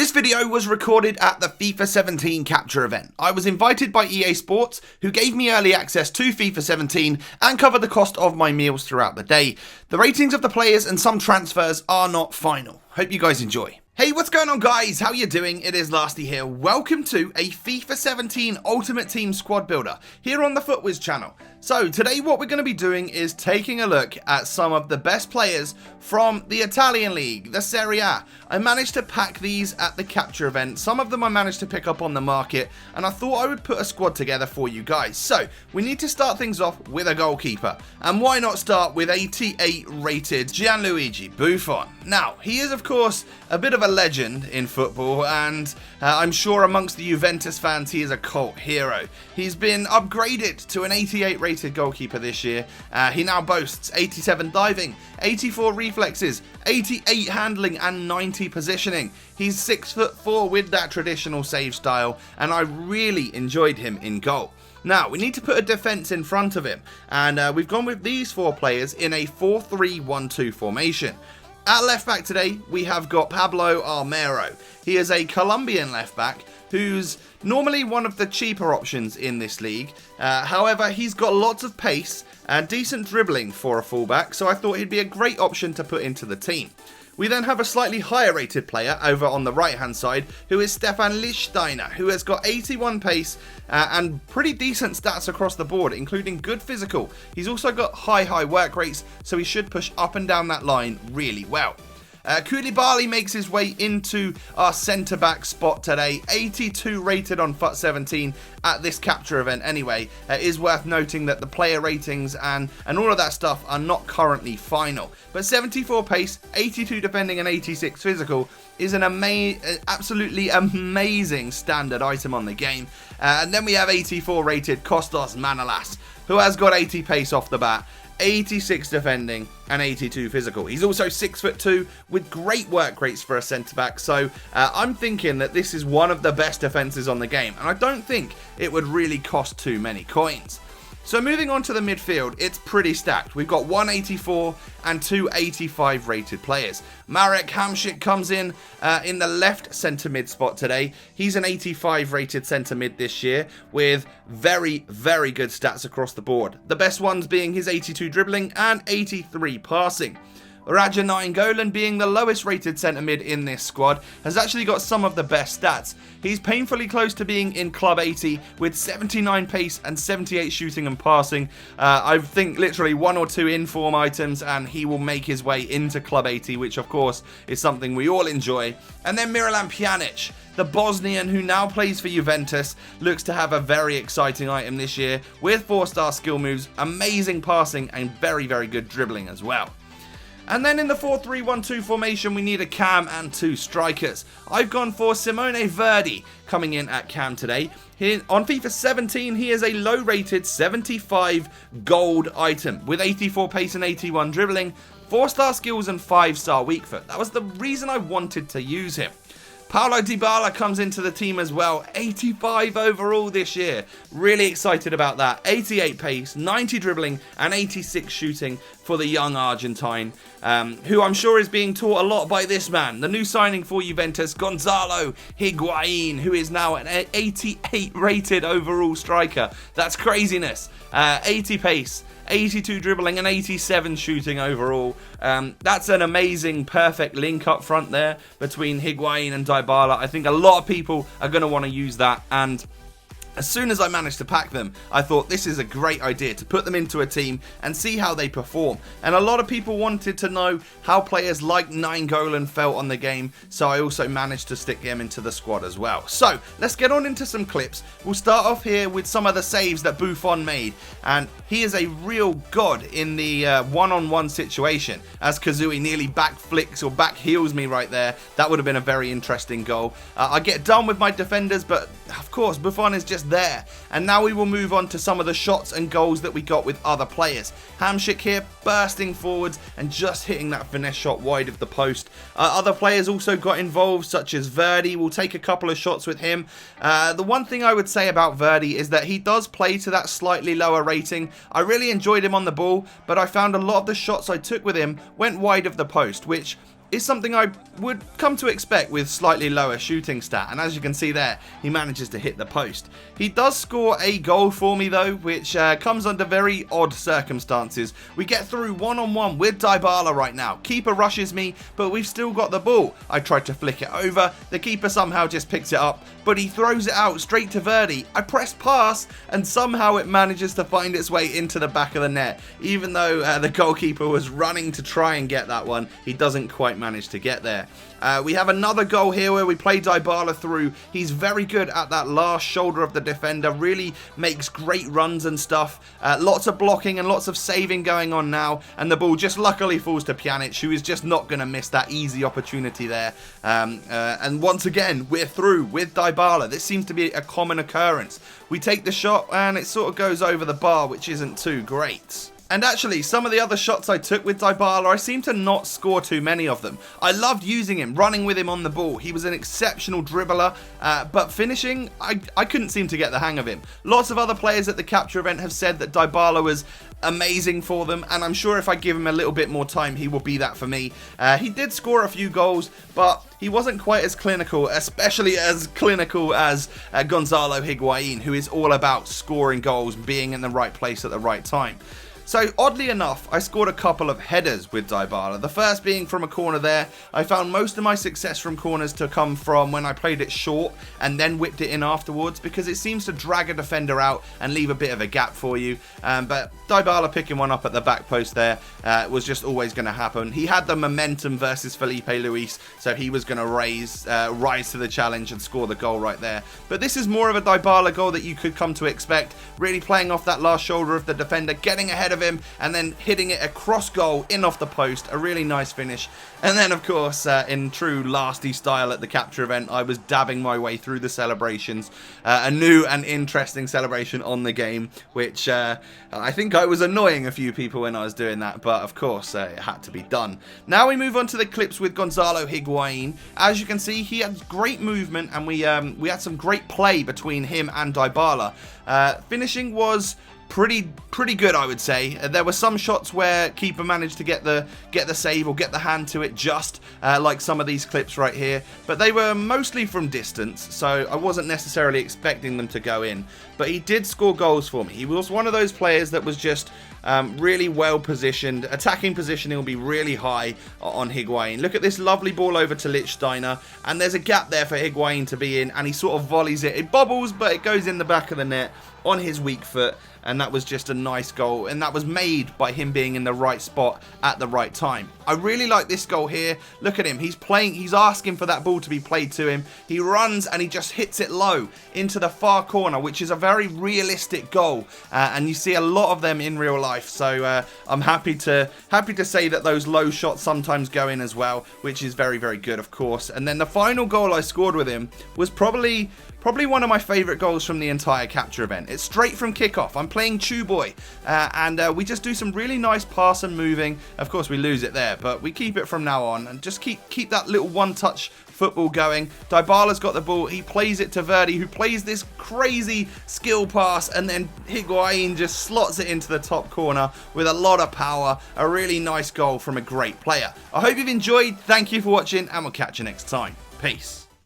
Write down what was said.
This video was recorded at the FIFA 17 capture event. I was invited by EA Sports, who gave me early access to FIFA 17 and covered the cost of my meals throughout the day. The ratings of the players and some transfers are not final. Hope you guys enjoy. Hey, what's going on, guys? How you doing? It is Lasty here. Welcome to a FIFA 17 Ultimate Team Squad Builder here on the FootWiz channel. So today what we're going to be doing is taking a look at some of the best players from the Italian league, the Serie A. I managed to pack these at the capture event. Some of them I managed to pick up on the market, and I thought I would put a squad together for you guys. So we need to start things off with a goalkeeper, and why not start with 88 rated Gianluigi Buffon. Now, he is of course a bit of a legend in football, and I'm sure amongst the Juventus fans he is a cult hero. He's been upgraded to an 88 rated goalkeeper this year. He now boasts 87 diving, 84 reflexes, 88 handling and 90 positioning. He's 6'4" with that traditional save style, and I really enjoyed him in goal. Now, we need to put a defence in front of him, and we've gone with these four players in a 4-3-1-2 formation. At left back today, we have got Pablo Armero. He is a Colombian left back who's normally one of the cheaper options in this league. However, he's got lots of pace and decent dribbling for a fullback, so I thought he'd be a great option to put into the team. We then have a slightly higher rated player over on the right hand side, who is Stefan Lichtsteiner, who has got 81 pace and pretty decent stats across the board, including good physical. He's also got high work rates, so he should push up and down that line really well. Dybala makes his way into our centre-back spot today, 82 rated on FUT 17 at this capture event anyway. It is worth noting that the player ratings and all of that stuff are not currently final. But 74 pace, 82 defending and 86 physical is an absolutely amazing standard item on the game. And then we have 84 rated Kostas Manolas, who has got 80 pace off the bat, 86 defending and 82 physical. He's also 6'2" with great work rates for a centre-back, so I'm thinking that this is one of the best defences on the game, and I don't think it would really cost too many coins. So moving on to the midfield, it's pretty stacked. We've got 184 and 285 rated players. Marek Hamšík comes in the left centre mid spot today. He's an 85 rated centre mid this year with very good stats across the board. The best ones being his 82 dribbling and 83 passing. Radja Nainggolan, being the lowest rated centre mid in this squad, has actually got some of the best stats. He's painfully close to being in Club 80 with 79 pace and 78 shooting and passing. I think literally one or two in-form items and he will make his way into Club 80, which of course is something we all enjoy. And then Miralem Pjanic, the Bosnian who now plays for Juventus, looks to have a very exciting item this year with 4-star skill moves, amazing passing and very good dribbling as well. And then in the 4-3-1-2 formation, we need a cam and two strikers. I've gone for Simone Verdi coming in at cam today. On FIFA 17, he is a low-rated 75 gold item with 84 pace and 81 dribbling, 4-star skills and 5-star weak foot. That was the reason I wanted to use him. Paulo Dybala comes into the team as well, 85 overall this year. Really excited about that. 88 pace, 90 dribbling and 86 shooting for the young Argentine, who I'm sure is being taught a lot by this man. The new signing for Juventus, Gonzalo Higuain, who is now an 88 rated overall striker. That's craziness. 80 pace, 82 dribbling and 87 shooting overall. That's an amazing, perfect link up front there between Higuain and Dybala. I think a lot of people are going to want to use that, and as soon as I managed to pack them, I thought this is a great idea to put them into a team and see how they perform. And a lot of people wanted to know how players like Nainggolan felt on the game, so I also managed to stick him into the squad as well. So let's get on into some clips. We'll start off here with some of the saves that Buffon made, and he is a real god in the one-on-one situation, as Kazui nearly back flicks or back heels me right there. That would have been a very interesting goal. I get done with my defenders, but of course Buffon is just there. And now we will move on to some of the shots and goals that we got with other players. Hamšík here bursting forwards and just hitting that finesse shot wide of the post. Other players also got involved, such as Verdi. We'll take a couple of shots with him. The one thing I would say about Verdi is that he does play to that slightly lower rating. I really enjoyed him on the ball, but I found a lot of the shots I took with him went wide of the post, which is something I would come to expect with slightly lower shooting stat, and as you can see there, he manages to hit the post. He does score a goal for me though, which comes under very odd circumstances. We get through one-on-one with Dybala right now. Keeper rushes me, but we've still got the ball. I tried to flick it over, the keeper somehow just picks it up, but he throws it out straight to Verdi. I press pass, and somehow it manages to find its way into the back of the net. Even though the goalkeeper was running to try and get that one, he doesn't quite manage to get there. We have another goal here where we play Dybala through. He's very good at that last shoulder of the defender, really makes great runs and stuff. Lots of blocking and lots of saving going on now, and the ball just luckily falls to Pjanic, who is just not going to miss that easy opportunity there. And once again, we're through with Dybala. This seems to be a common occurrence. We take the shot and it sort of goes over the bar, which isn't too great. And actually, some of the other shots I took with Dybala, I seem to not score too many of them. I loved using him, running with him on the ball. He was an exceptional dribbler, but finishing, I couldn't seem to get the hang of him. Lots of other players at the capture event have said that Dybala was amazing for them, and I'm sure if I give him a little bit more time, he will be that for me. He did score a few goals, but he wasn't quite as clinical, especially as clinical as Gonzalo Higuain, who is all about scoring goals, being in the right place at the right time. So oddly enough, I scored a couple of headers with Dybala. The first being from a corner there. I found most of my success from corners to come from when I played it short and then whipped it in afterwards, because it seems to drag a defender out and leave a bit of a gap for you. But Dybala picking one up at the back post there was just always going to happen. He had the momentum versus Felipe Luis, so he was going to rise to the challenge and score the goal right there. But this is more of a Dybala goal that you could come to expect, really playing off that last shoulder of the defender, getting ahead of him and then hitting it across goal in off the post. A really nice finish. And then of course in true Lasty style at the capture event, I was dabbing my way through the celebrations. A new and interesting celebration on the game, which I think I was annoying a few people when I was doing that, but of course it had to be done. Now we move on to the clips with Gonzalo Higuain. As you can see, he had great movement, and we had some great play between him and Dybala. Finishing was pretty good, I would say. There were some shots where keeper managed to get the save or get the hand to it, just like some of these clips right here, but they were mostly from distance, so I wasn't necessarily expecting them to go in. But he did score goals for me. He was one of those players that was just really well positioned. Attacking positioning will be really high on Higuain. Look at this lovely ball over to Lichtsteiner, and there's a gap there for Higuain to be in, and he sort of volleys it. It bobbles, but it goes in the back of the net on his weak foot, and that was just a nice goal, and that was made by him being in the right spot at the right time. I really like this goal here. Look at him. He's asking for that ball to be played to him. He runs and he just hits it low into the far corner, which is a very realistic goal, and you see a lot of them in real life. So I'm happy to say that those low shots sometimes go in as well, which is very, very good, of course. And then the final goal I scored with him was probably one of my favourite goals from the entire capture event. It's straight from kickoff. I'm playing Chuboy, and we just do some really nice pass and moving. Of course, we lose it there, but we keep it from now on and just keep that little one-touch football going. Dybala's got the ball. He plays it to Verdi, who plays this crazy skill pass, and then Higuain just slots it into the top corner with a lot of power. A really nice goal from a great player. I hope you've enjoyed. Thank you for watching, and we'll catch you next time. Peace.